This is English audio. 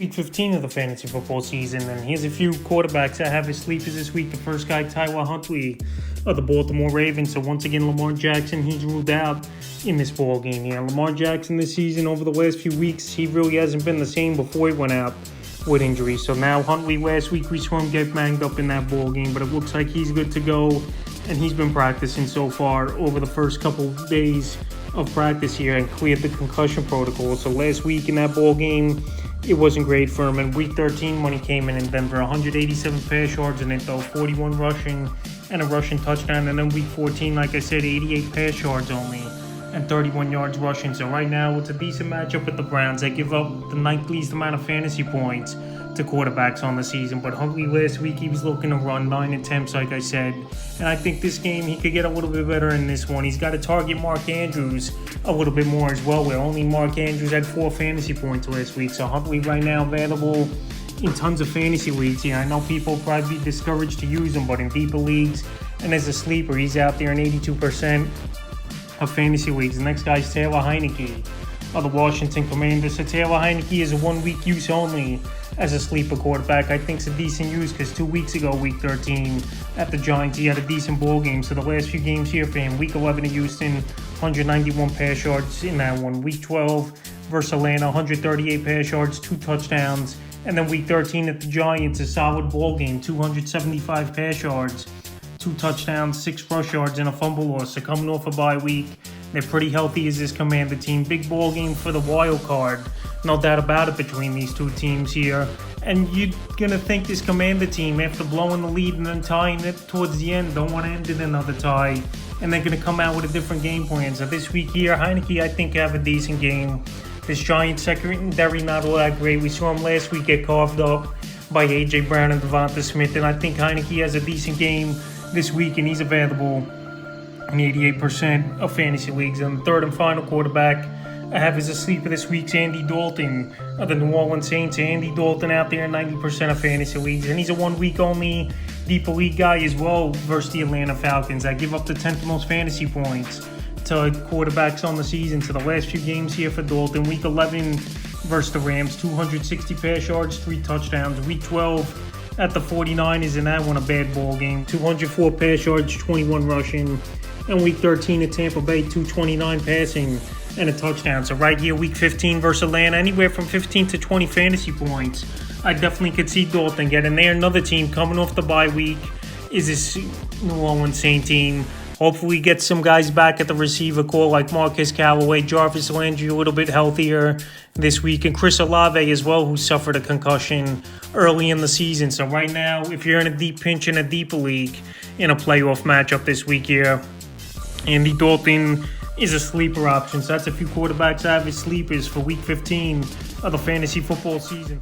Week 15 of the fantasy football season, and here's a few quarterbacks that have his sleepers this week. The first guy, Tyler Huntley of the Baltimore Ravens. So once again, Lamar Jackson, he's ruled out in this ball game here. Lamar Jackson this season, over the last few weeks, he really hasn't been the same before he went out with injury. So now Huntley, last week we saw him get banged up in that ball game, but it looks like he's good to go, and he's been practicing so far over the first couple days of practice here and cleared the concussion protocol. So last week in that ball game, it wasn't great for him. In week 13, when he came in Denver, 187 pass yards in it, though, 41 rushing and a rushing touchdown. And then week 14, like I said, 88 pass yards only and 31 yards rushing. So right now, it's a decent matchup with the Browns. They give up the ninth least amount of fantasy points to quarterbacks on the season. But Huntley last week, he was looking to run 9 attempts, like I said. And I think this game, he could get a little bit better in this one. He's got to target Mark Andrews a little bit more as well, where only Mark Andrews had 4 fantasy points last week. So Huntley right now available in tons of fantasy leagues here. I know people will probably be discouraged to use him, but in deeper leagues and as a sleeper, he's out there in 82% of fantasy leagues. The next guy's Taylor Heinicke of the Washington Commanders. So Taylor Heinicke is a 1-week use only as a sleeper quarterback. I think it's a decent use because 2 weeks ago, week 13, at the Giants, he had a decent ball game. So the last few games here for him, week 11 at Houston, 191 pass yards in that one. Week 12 versus Atlanta, 138 pass yards, 2 touchdowns. And then week 13 at the Giants, a solid ball game, 275 pass yards, 2 touchdowns, 6 rush yards, and a fumble loss. So coming off a bye week, they're pretty healthy as this Commander team. Big ball game for the wild card. No doubt about it between these two teams here. And you're going to think this Commander team, after blowing the lead and then tying it towards the end, don't want to end in another tie. And they're going to come out with a different game plan. So this week here, Heinicke, I think, have a decent game. This Giants secondary not all that great. We saw him last week get carved up by A.J. Brown and Devonta Smith. And I think Heinicke has a decent game this week, and he's available in 88% of fantasy leagues. And the third and final quarterback I have as a sleeper this week's Andy Dalton of the New Orleans Saints. Andy Dalton out there in 90% of fantasy leagues, and he's a 1-week only deeper league guy as well versus the Atlanta Falcons. I give up the 10th most fantasy points to quarterbacks on the season. So the last few games here for Dalton, week 11 versus the Rams, 260 pass yards, 3 touchdowns. Week 12 at the 49ers, and that one a bad ball game, 204 pass yards, 21 rushing. And week 13 at Tampa Bay, 229 passing and a touchdown. So right here, week 15 versus Atlanta, anywhere from 15 to 20 fantasy points. I definitely could see Dalton getting there. Another team coming off the bye week is this New Orleans Saints team. Hopefully get some guys back at the receiver core like Marcus Callaway, Jarvis Landry a little bit healthier this week, and Chris Olave as well, who suffered a concussion early in the season. So right now, if you're in a deep pinch in a deeper league in a playoff matchup this week here, Andy Dalton is a sleeper option. So that's a few quarterbacks I have as sleepers for week 15 of the fantasy football season.